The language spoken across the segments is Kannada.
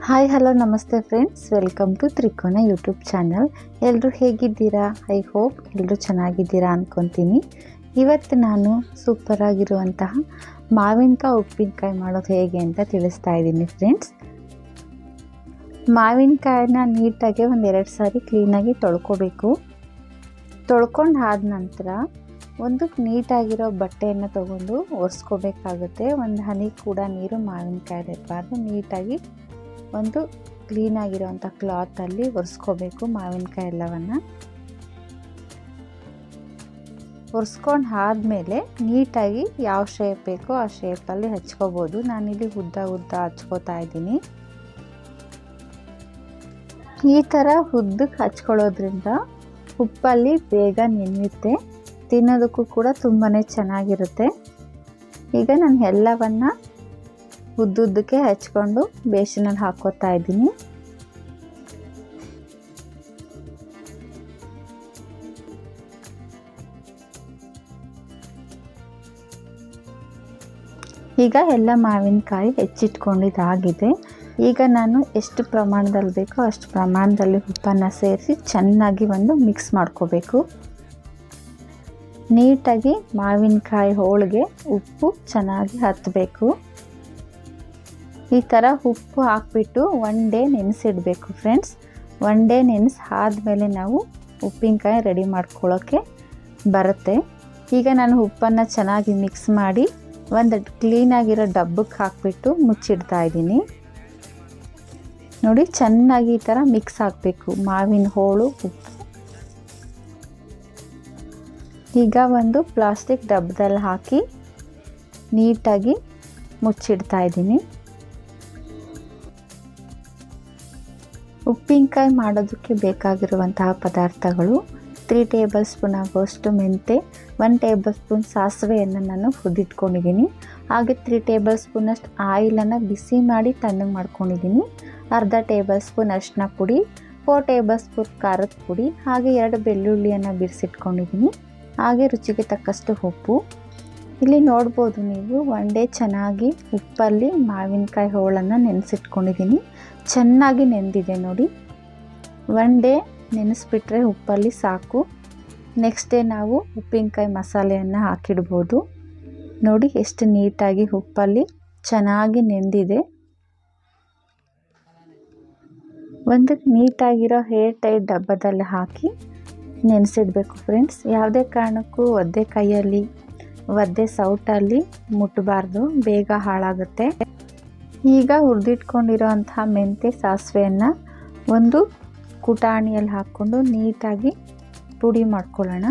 ಹಾಯ್ ಹಲೋ ನಮಸ್ತೆ ಫ್ರೆಂಡ್ಸ್, ವೆಲ್ಕಮ್ ಟು ತ್ರಿಕೋನ ಯೂಟ್ಯೂಬ್ ಚಾನಲ್. ಎಲ್ಲರೂ ಹೇಗಿದ್ದೀರಾ? ಐ ಹೋಪ್ ಎಲ್ಲರೂ ಚೆನ್ನಾಗಿದ್ದೀರಾ ಅಂದ್ಕೊತೀನಿ. ಇವತ್ತು ನಾನು ಸೂಪರಾಗಿರುವಂತಹ ಮಾವಿನಕಾಯಿ ಉಪ್ಪಿನಕಾಯಿ ಮಾಡೋದು ಹೇಗೆ ಅಂತ ತಿಳಿಸ್ತಾ ಇದ್ದೀನಿ ಫ್ರೆಂಡ್ಸ್. ಮಾವಿನಕಾಯಿನ ನೀಟಾಗಿ ಒಂದೆರಡು ಸಾರಿ ಕ್ಲೀನಾಗಿ ತೊಳ್ಕೊಬೇಕು. ತೊಳ್ಕೊಂಡು ಆದ ನಂತರ ಒಂದು ನೀಟಾಗಿರೋ ಬಟ್ಟೆಯನ್ನು ತೊಗೊಂಡು ಒರೆಸ್ಕೋಬೇಕಾಗುತ್ತೆ. ಒಂದು ಹನಿ ಕೂಡ ನೀರು ಮಾವಿನಕಾಯಿ ಇರಬಾರ್ದು. ನೀಟಾಗಿ ಒಂದು ಕ್ಲೀನಾಗಿರೋವಂಥ ಕ್ಲಾತಲ್ಲಿ ಒರೆಸ್ಕೋಬೇಕು ಮಾವಿನಕಾಯಿ ಎಲ್ಲವನ್ನು. ಒರೆಸ್ಕೊಂಡು ಆದಮೇಲೆ ನೀಟಾಗಿ ಯಾವ ಶೇಪ್ ಬೇಕೋ ಆ ಶೇಪಲ್ಲಿ ಹಚ್ಕೋಬೋದು. ನಾನಿಲ್ಲಿ ಉದ್ದ ಹಚ್ಕೋತಾ ಇದ್ದೀನಿ. ಈ ಥರ ಉದ್ದಕ್ಕೆ ಹಚ್ಕೊಳ್ಳೋದ್ರಿಂದ ಉಪ್ಪಲ್ಲಿ ಬೇಗ ನೆನೆಯುತ್ತೆ, ತಿನ್ನೋದಕ್ಕೂ ಕೂಡ ತುಂಬಾ ಚೆನ್ನಾಗಿರುತ್ತೆ. ಈಗ ನಾನು ಎಲ್ಲವನ್ನು ಉದ್ದುದ್ದಕ್ಕೆ ಹಚ್ಕೊಂಡು ಬೇಸಿನಲ್ಲಿ ಹಾಕೋತಾ ಇದ್ದೀನಿ. ಈಗ ಎಲ್ಲ ಮಾವಿನಕಾಯಿ ಹೆಚ್ಚಿಟ್ಕೊಂಡಿದ್ದಾಗಿದೆ. ಈಗ ನಾನು ಎಷ್ಟು ಪ್ರಮಾಣದಲ್ಲಿ ಬೇಕೋ ಅಷ್ಟು ಪ್ರಮಾಣದಲ್ಲಿ ಉಪ್ಪನ್ನು ಸೇರಿಸಿ ಚೆನ್ನಾಗಿ ಒಂದು ಮಿಕ್ಸ್ ಮಾಡ್ಕೋಬೇಕು. ನೀಟಾಗಿ ಮಾವಿನಕಾಯಿ ಹೋಳಿಗೆ ಉಪ್ಪು ಚೆನ್ನಾಗಿ ಹತ್ತಬೇಕು. ಈ ಥರ ಉಪ್ಪು ಹಾಕ್ಬಿಟ್ಟು ಒನ್ ಡೇ ನೆನೆಸಿಡಬೇಕು ಫ್ರೆಂಡ್ಸ್. ಒನ್ ಡೇ ನೆನೆಸಿ ಆದಮೇಲೆ ನಾವು ಉಪ್ಪಿನಕಾಯಿ ರೆಡಿ ಮಾಡ್ಕೊಳ್ಳೋಕ್ಕೆ ಬರುತ್ತೆ. ಈಗ ನಾನು ಉಪ್ಪನ್ನು ಚೆನ್ನಾಗಿ ಮಿಕ್ಸ್ ಮಾಡಿ ಒಂದು ಕ್ಲೀನಾಗಿರೋ ಡಬ್ಬಕ್ಕೆ ಹಾಕಿಬಿಟ್ಟು ಮುಚ್ಚಿಡ್ತಾ ಇದ್ದೀನಿ. ನೋಡಿ, ಚೆನ್ನಾಗಿ ಈ ಥರ ಮಿಕ್ಸ್ ಆಗಬೇಕು ಮಾವಿನ ಹೋಳು ಉಪ್ಪು. ಈಗ ಒಂದು ಪ್ಲಾಸ್ಟಿಕ್ ಡಬ್ಬದಲ್ಲಿ ಹಾಕಿ ನೀಟಾಗಿ ಮುಚ್ಚಿಡ್ತಾ ಇದ್ದೀನಿ. ಉಪ್ಪಿನಕಾಯಿ ಮಾಡೋದಕ್ಕೆ ಬೇಕಾಗಿರುವಂತಹ ಪದಾರ್ಥಗಳು: 3 ಟೇಬಲ್ ಸ್ಪೂನ್ ಆಗುವಷ್ಟು ಮೆಂತೆ, 1 ಟೇಬಲ್ ಸ್ಪೂನ್ ಸಾಸಿವೆಯನ್ನು ನಾನು ಹುರಿದಿಟ್ಕೊಂಡಿದ್ದೀನಿ. ಹಾಗೆ 3 ಟೇಬಲ್ ಸ್ಪೂನಷ್ಟು ಆಯಿಲನ್ನು ಬಿಸಿ ಮಾಡಿ ತಣ್ಣಗೆ ಮಾಡ್ಕೊಂಡಿದ್ದೀನಿ. ಅರ್ಧ ಟೇಬಲ್ ಸ್ಪೂನ್ ಅರಿಶಿನ ಪುಡಿ, 4 ಟೇಬಲ್ ಸ್ಪೂನ್ ಖಾರದ ಪುಡಿ, ಹಾಗೆ 2 ಬೆಳ್ಳುಳ್ಳಿಯನ್ನು ಬಿಡಿಸಿಟ್ಕೊಂಡಿದ್ದೀನಿ. ಹಾಗೆ ರುಚಿಗೆ ತಕ್ಕಷ್ಟು ಉಪ್ಪು. ಇಲ್ಲಿ ನೋಡ್ಬೋದು ನೀವು, ಒನ್ ಡೇ ಚೆನ್ನಾಗಿ ಉಪ್ಪಲ್ಲಿ ಮಾವಿನಕಾಯಿ ಹೋಳನ್ನು ನೆನೆಸಿಟ್ಕೊಂಡಿದ್ದೀನಿ. ಚೆನ್ನಾಗಿ ನೆಂದಿದೆ ನೋಡಿ. ಒನ್ ಡೇ ನೆನೆಸ್ಬಿಟ್ರೆ ಉಪ್ಪಲ್ಲಿ ಸಾಕು. ನೆಕ್ಸ್ಟ್ ಡೇ ನಾವು ಉಪ್ಪಿನಕಾಯಿ ಮಸಾಲೆಯನ್ನು ಹಾಕಿಡ್ಬೋದು. ನೋಡಿ ಎಷ್ಟು ನೀಟಾಗಿ ಉಪ್ಪಲ್ಲಿ ಚೆನ್ನಾಗಿ ನೆಂದಿದೆ. ಒಂದು ನೀಟಾಗಿರೋ ಹೇರ್ ಟೈಟ್ ಡಬ್ಬದಲ್ಲಿ ಹಾಕಿ ನೆನೆಸಿಡಬೇಕು ಫ್ರೆಂಡ್ಸ್. ಯಾವುದೇ ಕಾರಣಕ್ಕೂ ಒದ್ದೆ ಕೈಯಲ್ಲಿ ಒದ್ದೆ ಸೌಟಲ್ಲಿ ಮುಟ್ಟಬಾರ್ದು, ಬೇಗ ಹಾಳಾಗುತ್ತೆ. ಈಗ ಹುರಿದಿಟ್ಕೊಂಡಿರೋಂತಹ ಮೆಂತೆ ಸಾಸಿವೆಯನ್ನು ಒಂದು ಕುಟಾಣಿಯಲ್ಲಿ ಹಾಕ್ಕೊಂಡು ನೀಟಾಗಿ ಪುಡಿ ಮಾಡ್ಕೊಳ್ಳೋಣ.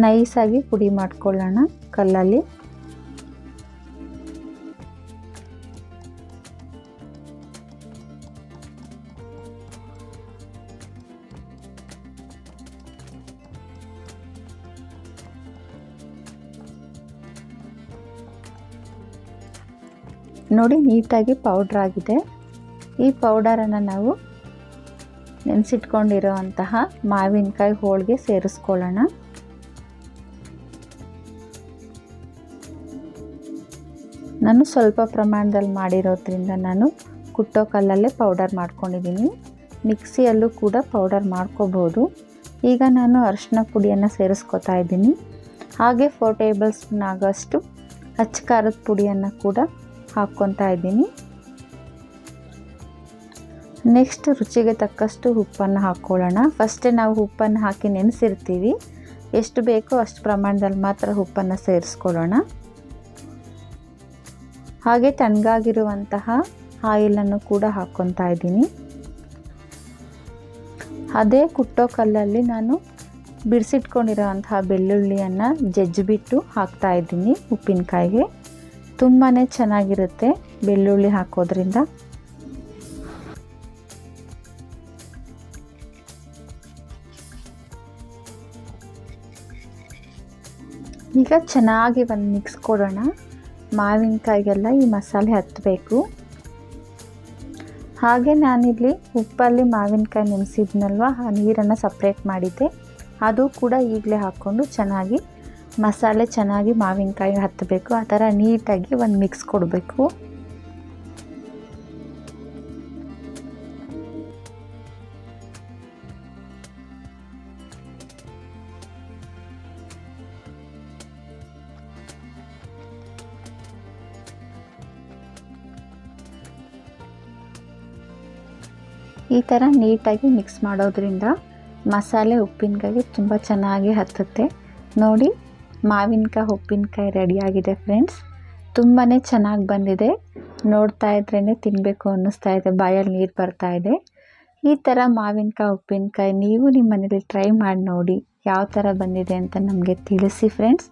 ನೈಸಾಗಿ ಪುಡಿ ಮಾಡ್ಕೊಳ್ಳೋಣ ಕಲ್ಲಲ್ಲಿ. ನೋಡಿ, ನೀಟಾಗಿ ಪೌಡ್ರ್ ಆಗಿದೆ. ಈ ಪೌಡರನ್ನು ನಾವು ನೆನೆಸಿಟ್ಕೊಂಡಿರೋಂತಹ ಮಾವಿನಕಾಯಿ ಹೋಳಿಗೆ ಸೇರಿಸ್ಕೊಳ್ಳೋಣ. ನಾನು ಸ್ವಲ್ಪ ಪ್ರಮಾಣದಲ್ಲಿ ಮಾಡಿರೋದ್ರಿಂದ ನಾನು ಕುಟ್ಟೋ ಕಲ್ಲಲ್ಲೇ ಪೌಡರ್ ಮಾಡ್ಕೊಂಡಿದ್ದೀನಿ. ಮಿಕ್ಸಿಯಲ್ಲೂ ಕೂಡ ಪೌಡರ್ ಮಾಡ್ಕೋಬೋದು. ಈಗ ನಾನು ಅರಿಶಿನ ಪುಡಿಯನ್ನು ಸೇರಿಸ್ಕೊತಾ ಇದ್ದೀನಿ. ಹಾಗೆ 4 ಟೇಬಲ್ ಸ್ಪೂನ್ ಆಗೋಷ್ಟು ಅಚ್ಚ ಖಾರದ ಪುಡಿಯನ್ನು ಕೂಡ ಹಾಕ್ಕೊತಾ ಇದ್ದೀನಿ. ನೆಕ್ಸ್ಟ್ ರುಚಿಗೆ ತಕ್ಕಷ್ಟು ಉಪ್ಪನ್ನು ಹಾಕ್ಕೊಳ್ಳೋಣ. ಫಸ್ಟೇ ನಾವು ಉಪ್ಪನ್ನು ಹಾಕಿ ನೆನೆಸಿರ್ತೀವಿ. ಎಷ್ಟು ಬೇಕೋ ಅಷ್ಟು ಪ್ರಮಾಣದಲ್ಲಿ ಮಾತ್ರ ಉಪ್ಪನ್ನು ಸೇರಿಸ್ಕೊಳ್ಳೋಣ. ಹಾಗೆ ತಣ್ಣಗಾಗಿರುವಂತಹ ಆಯಿಲನ್ನು ಕೂಡ ಹಾಕ್ಕೊತಾ ಇದ್ದೀನಿ. ಅದೇ ಕುಟ್ಟೋ ಕಲ್ಲಲ್ಲಿ ನಾನು ಬಿಡಿಸಿಟ್ಕೊಂಡಿರೋಂತಹ ಬೆಳ್ಳುಳ್ಳಿಯನ್ನು ಜಜ್ಜಿಬಿಟ್ಟು ಹಾಕ್ತಾ ಇದ್ದೀನಿ ಉಪ್ಪಿನಕಾಯಿಗೆ. ತುಂಬಾ ಚೆನ್ನಾಗಿರುತ್ತೆ ಬೆಳ್ಳುಳ್ಳಿ ಹಾಕೋದ್ರಿಂದ. ಈಗ ಚೆನ್ನಾಗಿ ಒಂದು ಮಿಕ್ಸ್ ಕೊಡೋಣ. ಮಾವಿನಕಾಯಿಗೆಲ್ಲ ಈ ಮಸಾಲೆ ಹತ್ತಬೇಕು. ಹಾಗೆ ನಾನಿಲ್ಲಿ ಉಪ್ಪಲ್ಲಿ ಮಾವಿನಕಾಯಿ ನೆನೆಸಿದ್ನಲ್ವ, ಆ ನೀರನ್ನು ಸಪ್ರೇಟ್ ಮಾಡಿದ್ದೆ, ಅದು ಕೂಡ ಈಗಲೇ ಹಾಕ್ಕೊಂಡು ಚೆನ್ನಾಗಿ ಮಸಾಲೆ ಚೆನ್ನಾಗಿ ಮಾವಿನಕಾಯಿ ಹತ್ತಬೇಕು. ಆ ಥರ ನೀಟಾಗಿ ಒಂದು ಮಿಕ್ಸ್ ಕೊಡಬೇಕು. ಈ ಥರ ನೀಟಾಗಿ ಮಿಕ್ಸ್ ಮಾಡೋದ್ರಿಂದ ಮಸಾಲೆ ಉಪ್ಪಿನಕಾಯಿಗೆ ತುಂಬ ಚೆನ್ನಾಗಿ ಹತ್ತುತ್ತೆ. ನೋಡಿ, ಮಾವಿನಕಾಯಿ ಉಪ್ಪಿನಕಾಯಿ ರೆಡಿಯಾಗಿದೆ ಫ್ರೆಂಡ್ಸ್. ತುಂಬಾ ಚೆನ್ನಾಗಿ ಬಂದಿದೆ. ನೋಡ್ತಾ ಇದ್ರೇ ತಿನ್ನಬೇಕು ಅನ್ನಿಸ್ತಾ ಇದೆ, ಬಾಯಲ್ಲಿ ನೀರು ಬರ್ತಾ ಇದೆ. ಈ ಥರ ಮಾವಿನಕಾಯಿ ಉಪ್ಪಿನಕಾಯಿ ನೀವು ನಿಮ್ಮ ಮನೇಲಿ ಟ್ರೈ ಮಾಡಿ ನೋಡಿ, ಯಾವ ಥರ ಬಂದಿದೆ ಅಂತ ನಮಗೆ ತಿಳಿಸಿ ಫ್ರೆಂಡ್ಸ್.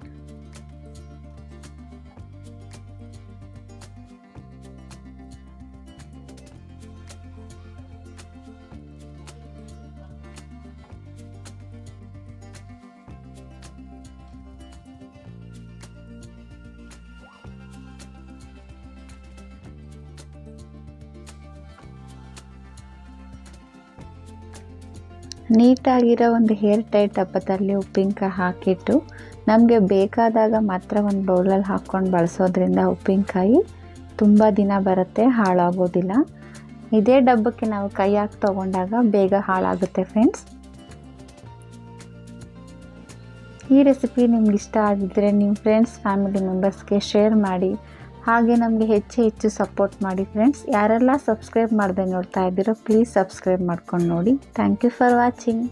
ನೀಟಾಗಿರೋ ಒಂದು ಹೇರ್ ಟೈಟ್ ಡಬ್ಬದಲ್ಲಿ ಉಪ್ಪಿನಕಾಯಿ ಹಾಕಿಟ್ಟು ನಮಗೆ ಬೇಕಾದಾಗ ಮಾತ್ರ ಒಂದು ಬೌಲಲ್ಲಿ ಹಾಕ್ಕೊಂಡು ಬಳಸೋದ್ರಿಂದ ಉಪ್ಪಿನಕಾಯಿ ತುಂಬ ದಿನ ಬರುತ್ತೆ, ಹಾಳಾಗೋದಿಲ್ಲ. ಇದೇ ಡಬ್ಬಕ್ಕೆ ನಾವು ಕೈ ಹಾಕಿ ತೊಗೊಂಡಾಗ ಬೇಗ ಹಾಳಾಗುತ್ತೆ ಫ್ರೆಂಡ್ಸ್. ಈ ರೆಸಿಪಿ ನಿಮ್ಗೆ ಇಷ್ಟ ಆಗಿದ್ದರೆ ನಿಮ್ಮ ಫ್ರೆಂಡ್ಸ್ ಫ್ಯಾಮಿಲಿ ಮೆಂಬರ್ಸ್ಗೆ ಶೇರ್ ಮಾಡಿ. ಹಾಗೆ ನಮಗೆ ಹೆಚ್ಚು ಸಪೋರ್ಟ್ ಮಾಡಿ ಫ್ರೆಂಡ್ಸ್. ಯಾರೆಲ್ಲ ಸಬ್ಸ್ಕ್ರೈಬ್ ಮಾಡದೆ ನೋಡ್ತಾ ಇದ್ದೀರೋ ಪ್ಲೀಸ್ ಸಬ್ಸ್ಕ್ರೈಬ್ ಮಾಡ್ಕೊಂಡು ನೋಡಿ. Thank you for watching.